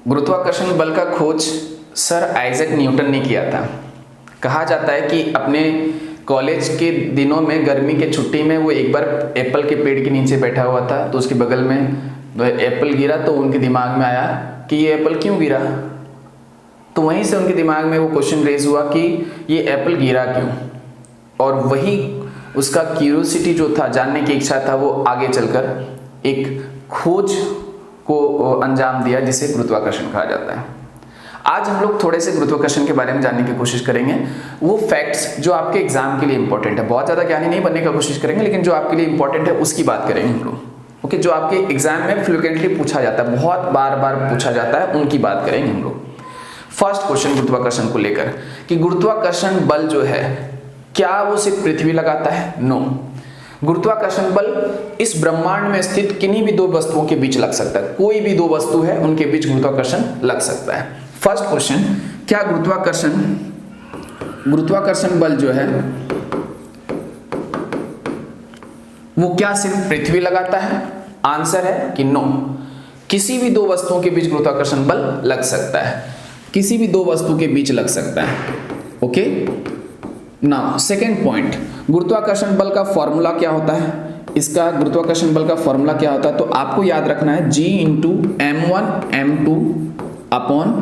गुरुत्वाकर्षण बल का खोज सर आइजैक न्यूटन ने किया था। कहा जाता है कि अपने कॉलेज के दिनों में गर्मी के छुट्टी में वो एक बार एप्पल के पेड़ के नीचे बैठा हुआ था, तो उसके बगल में एप्पल गिरा तो उनके दिमाग में आया कि ये एप्पल क्यों गिरा। तो वहीं से उनके दिमाग में वो क्वेश्चन रेज हुआ कि ये एप्पल गिरा क्यों, और वही उसका क्यूरियोसिटी जो था, जानने की इच्छा था, वो आगे चलकर एक खोज को अंजाम दिया जिसे गुरुत्वाकर्षण कहा जाता है। आज हम लोग थोड़े से गुरुत्वाकर्षण के बारे में जानने की कोशिश करेंगे, वो फैक्ट्स जो आपके एग्जाम के लिए इंपॉर्टेंट है। बहुत ज़्यादा ज्ञानी नहीं बनने का कोशिश करेंगे, लेकिन जो आपके लिए इंपॉर्टेंट है उसकी बात करेंगे हम लोग। ओके, जो आपके एग्जाम में फ्रिक्वेंटली पूछा जाता है, बहुत बार बार पूछा जाता है, उनकी बात करेंगे हम लोग। फर्स्ट क्वेश्चन गुरुत्वाकर्षण को लेकर कि गुरुत्वाकर्षण बल जो है क्या वो सिर्फ पृथ्वी लगाता है? नो। गुरुत्वाकर्षण बल इस ब्रह्मांड में स्थित किन्हीं भी दो वस्तुओं के बीच लग सकता है। कोई भी दो वस्तु है उनके बीच गुरुत्वाकर्षण लग सकता है। फर्स्ट क्वेश्चन, क्या गुरुत्वाकर्षण बल जो है वो क्या सिर्फ पृथ्वी लगाता है? आंसर है कि नो, किसी भी दो वस्तुओं के बीच गुरुत्वाकर्षण बल लग सकता है, किसी भी दो वस्तु के बीच लग सकता है। ओके, नाउ सेकेंड पॉइंट, गुरुत्वाकर्षण बल का फॉर्मूला क्या होता है? इसका गुरुत्वाकर्षण बल का फॉर्मूला क्या होता है? तो आपको याद रखना है G into m1m2 upon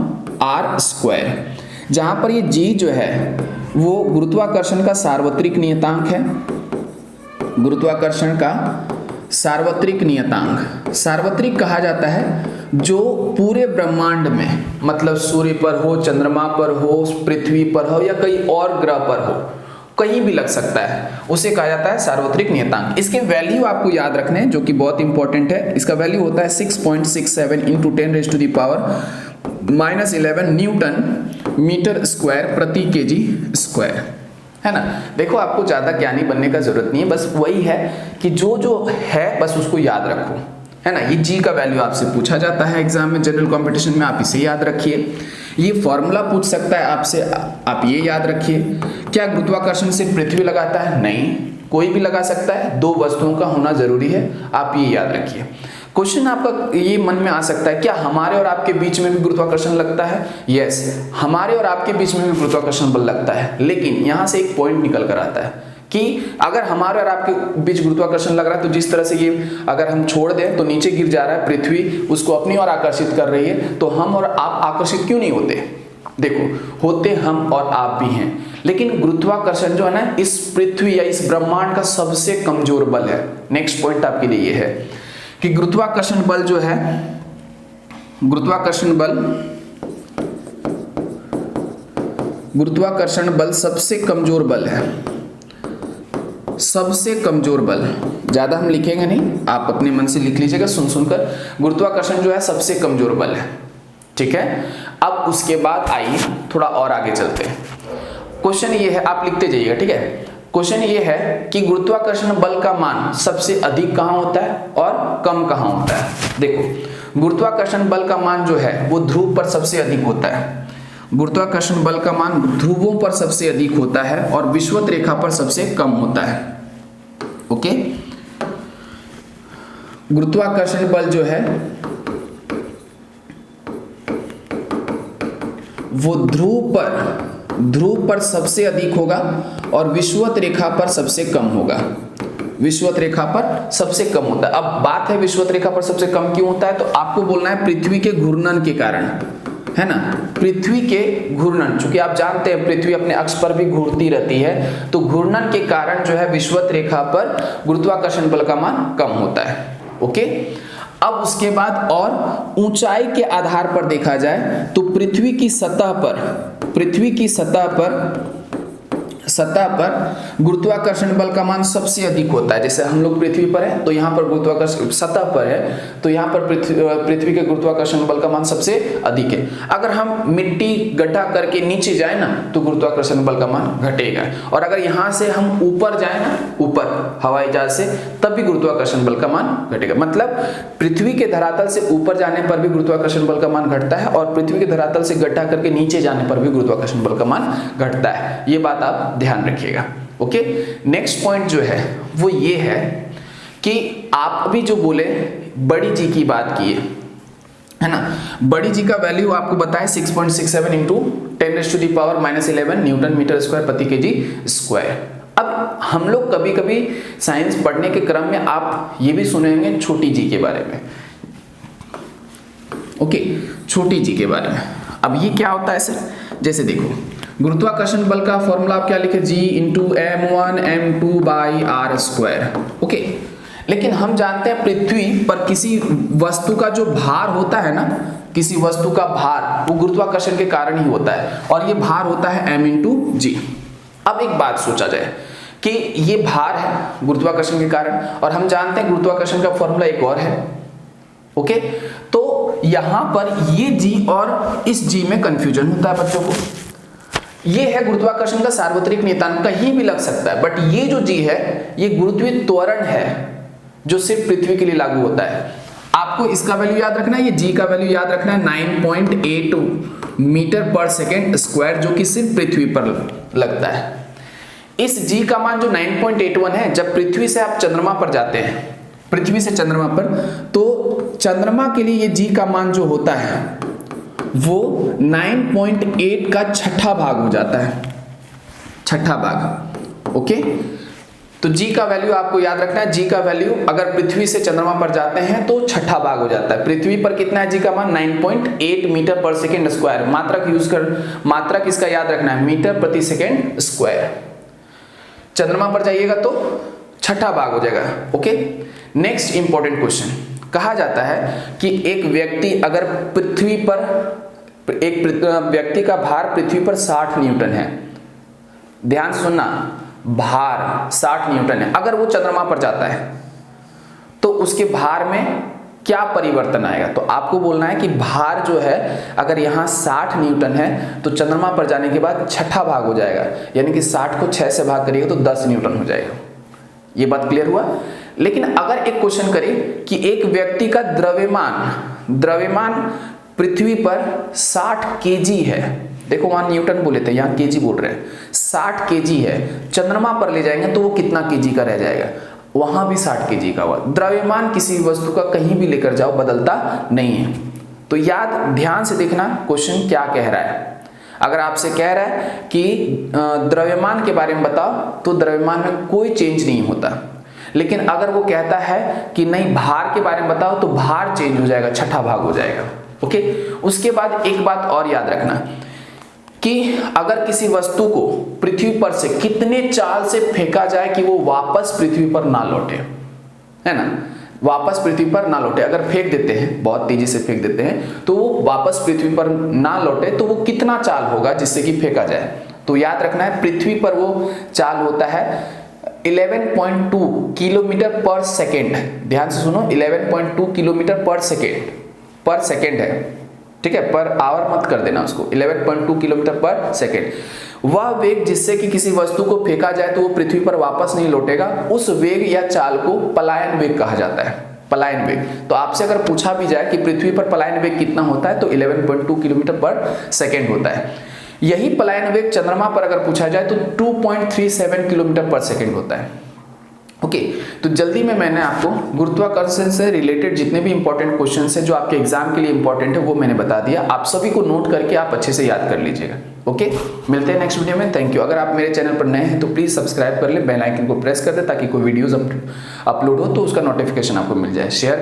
r square, जहां पर ये G जो है वो गुरुत्वाकर्षण का सार्वत्रिक नियतांक है। गुरुत्वाकर्षण का सार्वत्रिक नियतांक, सार्वत्रिक कहा जाता है जो पूरे ब्रह्मांड में, मतलब सूर्य पर हो, चंद्रमा पर हो, पृथ्वी पर हो या कहीं और ग्रह पर हो, कहीं भी लग सकता है, उसे कहा जाता है सार्वत्रिक नियतांक। इसके वैल्यू आपको याद रखने हैं जो कि बहुत इंपॉर्टेंट है। इसका वैल्यू होता है 6.67 इंटू 10⁻⁻11 न्यूटन मीटर स्क्वायर प्रति केजी स्क्वायर, है ना। देखो, आपको ज्यादा ज्ञानी बनने का जरूरत नहीं है, बस वही है कि जो है बस उसको याद रखो, है ना। ये जी का वैल्यू आपसे पूछा जाता है एग्जाम में, जनरल कंपटीशन में, आप इसे याद रखिए। ये फॉर्मूला पूछ सकता है आपसे, आप ये याद रखिए। क्या गुरुत्वाकर्षण सिर्फ पृथ्वी लगाता है? नहीं, कोई भी लगा सकता है, दो वस्तुओं का होना जरूरी है, आप ये याद रखिए। क्वेश्चन आपका ये मन में आ सकता है, क्या हमारे और आपके बीच में भी गुरुत्वाकर्षण लगता है? यस, हमारे और आपके बीच में भी गुरुत्वाकर्षण बल लगता है, लेकिन यहां से एक पॉइंट निकल कर आता है कि अगर हमारे और आपके बीच गुरुत्वाकर्षण लग रहा है तो जिस तरह से ये अगर हम छोड़ दें तो नीचे गिर जा रहा है, पृथ्वी उसको अपनी ओर आकर्षित कर रही है, तो हम और आप आकर्षित क्यों नहीं होते? देखो, होते हम और आप भी हैं, लेकिन गुरुत्वाकर्षण जो है ना, इस पृथ्वी या इस ब्रह्मांड का सबसे कमजोर बल है। नेक्स्ट पॉइंट आपके लिए ये है कि गुरुत्वाकर्षण बल जो है, गुरुत्वाकर्षण बल सबसे कमजोर बल है, सबसे कमजोर बल। ज्यादा हम लिखेंगे नहीं, आप अपने मन से लिख लीजिएगा सुन सुनकर। गुरुत्वाकर्षण जो है सबसे कमजोर बल है, ठीक है। अब उसके बाद आइए थोड़ा और आगे चलते हैं। क्वेश्चन ये है, आप लिखते जाइएगा, ठीक है। क्वेश्चन ये है कि गुरुत्वाकर्षण बल का मान सबसे अधिक कहां होता है और कम कहां होता है? देखो, गुरुत्वाकर्षण बल का मान जो है वो ध्रुव पर सबसे अधिक होता है। गुरुत्वाकर्षण बल का मान ध्रुवों पर सबसे अधिक होता है और विषुवत रेखा पर सबसे कम होता है। ओके, गुरुत्वाकर्षण बल जो है वो ध्रुव पर सबसे अधिक होगा और विषुवत रेखा पर सबसे कम होगा। विषुवत रेखा पर सबसे कम होता है। अब बात है विषुवत रेखा पर सबसे कम क्यों होता है, तो आपको बोलना है पृथ्वी के घूर्णन के कारण, है ना। पृथ्वी के घूर्णन, चूंकि आप जानते हैं पृथ्वी अपने अक्ष पर भी घूरती रहती है, तो घूर्णन के कारण जो है विषुवत रेखा पर गुरुत्वाकर्षण बल का मान कम होता है। ओके, अब उसके बाद और ऊंचाई के आधार पर देखा जाए तो पृथ्वी की सतह पर गुरुत्वाकर्षण बल का मान सबसे अधिक होता है। जैसे हम लोग पृथ्वी पर है तो यहाँ पर गुरुत्वाकर्षण सतह पर है, तो यहाँ पर पृथ्वी के गुरुत्वाकर्षण बल का मान सबसे अधिक है। अगर हम मिट्टी गड्ढा करके नीचे जाए ना तो गुरुत्वाकर्षण बल का मान घटेगा, और अगर यहाँ से हम ऊपर जाए ना, ऊपर हवाई जहाज से, तब भी गुरुत्वाकर्षण बल का मान घटेगा। मतलब पृथ्वी के धरातल से ऊपर जाने पर भी गुरुत्वाकर्षण बल का मान घटता है और पृथ्वी के धरातल से गड्ढा करके नीचे जाने पर भी गुरुत्वाकर्षण बल का मान घटता है। ये बात आप ध्यान रखिएगा। ओके, नेक्स्ट पॉइंट जो है वो ये है कि आप अभी जो बोले बड़ी जी की बात की है, है ना। बड़ी जी का वैल्यू आपको बताया 6.67 इंटू 10⁻⁻11 न्यूटन मीटर स्क्वायर प्रति केजी स्क्वायर। अब हम लोग कभी कभी साइंस पढ़ने के क्रम में आप ये भी सुने होंगे छोटी जी के बारे में। ओके, छोटी जी के बारे में। अब ये क्या होता है सर, जैसे देखो गुरुत्वाकर्षण बल का फॉर्मूला आप क्या लिखे, G into m1 m2 by R square. Okay, लेकिन हम जानते हैं पृथ्वी पर किसी वस्तु का जो भार होता है ना, किसी वस्तु का भार वो गुरुत्वाकर्षण के कारण ही होता है, और ये भार होता है m इंटू जी। अब एक बात सोचा जाए कि ये भार है गुरुत्वाकर्षण के कारण, और हम जानते हैं गुरुत्वाकर्षण का फॉर्मूला एक और है। ओके, तो यहां पर ये जी और इस जी में कंफ्यूजन होता है बच्चों को। ये है गुरुत्वाकर्षण का सार्वत्रिक नियतांक, कहीं भी लग सकता है, बट ये जो जी है ये गुरुत्वीय त्वरण है जो सिर्फ पृथ्वी के लिए लागू होता है। आपको इसका वैल्यू याद रखना है, ये जी का वैल्यू याद रखना है 9.82 मीटर पर सेकेंड स्क्वायर, जो कि सिर्फ पृथ्वी पर लगता है। इस जी का मान जो 9.81 है, जब पृथ्वी से आप चंद्रमा पर जाते हैं, पृथ्वी से चंद्रमा पर, तो चंद्रमा के लिए ये जी का मान जो होता है वो 9.8 का छठा भाग हो जाता है, छठा भाग। ओके, तो जी का वैल्यू आपको याद रखना है, जी का वैल्यू अगर पृथ्वी से चंद्रमा पर जाते हैं तो छठा भाग हो जाता है। पृथ्वी पर कितना है जी का मान, 9.8 मीटर पर सेकेंड स्क्वायर। मात्रक यूज कर, मात्रक इसका याद रखना है मीटर प्रति सेकेंड स्क्वायर। चंद्रमा पर जाइएगा तो छठा भाग हो जाएगा। ओके, नेक्स्ट इंपॉर्टेंट क्वेश्चन, कहा जाता है कि एक व्यक्ति अगर पृथ्वी पर, एक व्यक्ति का भार पृथ्वी पर 60 न्यूटन है, ध्यान से सुनना, भार 60 न्यूटन है, अगर वो चंद्रमा पर जाता है तो उसके भार में क्या परिवर्तन आएगा। तो आपको बोलना है कि भार जो है अगर यहाँ 60 न्यूटन है तो चंद्रमा पर जाने के बाद छठा भाग हो जाएगा, यानी कि 60 को 6 से भाग करिएगा तो 10 न्यूटन हो जाएगा। ये बात क्लियर हुआ। लेकिन अगर एक क्वेश्चन करें कि एक व्यक्ति का द्रव्यमान पृथ्वी पर 60 केजी है, देखो वहां न्यूटन बोले थे, यहाँ केजी बोल रहे हैं, 60 केजी है, चंद्रमा पर ले जाएंगे तो वो कितना केजी का रह जाएगा, वहां भी 60 केजी का हुआ। द्रव्यमान किसी वस्तु का कहीं भी लेकर जाओ बदलता नहीं है। तो याद ध्यान से देखना क्वेश्चन क्या कह रहा है। अगर आपसे कह रहा है कि द्रव्यमान के बारे में बताओ, तो द्रव्यमान में कोई चेंज नहीं होता। लेकिन अगर वो कहता है कि नहीं भार के बारे में बताओ, तो भार चेंज हो जाएगा, छठा भाग हो जाएगा। ओके, उसके बाद एक बात और याद रखना कि अगर किसी वस्तु को पृथ्वी पर से कितने चाल से फेंका जाए कि वो वापस पृथ्वी पर ना लौटे, है ना, वापस पृथ्वी पर ना लौटे, अगर फेंक देते हैं, बहुत तेजी से फेंक देते हैं, तो वो वापस पृथ्वी पर ना लौटे, तो वो कितना चाल होगा जिससे कि फेंका जाए। तो याद रखना है पृथ्वी पर वो चाल होता है 11.2 किलोमीटर पर सेकेंड। ध्यान से सुनो, 11.2 किलोमीटर पर सेकेंड है, ठीक है, पर आवर मत कर देना उसको, 11.2 किलोमीटर पर सेकेंड। वह वेग जिससे कि किसी वस्तु को फेंका जाए तो वो पृथ्वी पर वापस नहीं लौटेगा, उस वेग या चाल को पलायन वेग कहा जाता है, पलायन वेग। तो आपसे अगर पूछा भी जाए कि पृथ्वी पर पलायन वेग कितना होता है, तो 11.2 किलोमीटर पर सेकेंड होता है। यही पलायन वेग चंद्रमा पर अगर पूछा जाए तो 2.37 किलोमीटर पर सेकेंड होता है। ओके, तो जल्दी में मैंने आपको गुरुत्वाकर्षण से रिलेटेड जितने भी इंपॉर्टेंट क्वेश्चंस हैं जो आपके एग्जाम के लिए इंपॉर्टेंट है वो मैंने बता दिया। आप सभी को नोट करके आप अच्छे से याद कर लीजिएगा। ओके, मिलते हैं नेक्स्ट वीडियो में। Thank you. अगर आप मेरे चैनल पर नए हैं तो प्लीज सब्सक्राइब कर ले, बेल आइकन को प्रेस कर दे ताकि कोई वीडियोज अपलोड हो तो उसका नोटिफिकेशन आपको मिल जाए। शेयर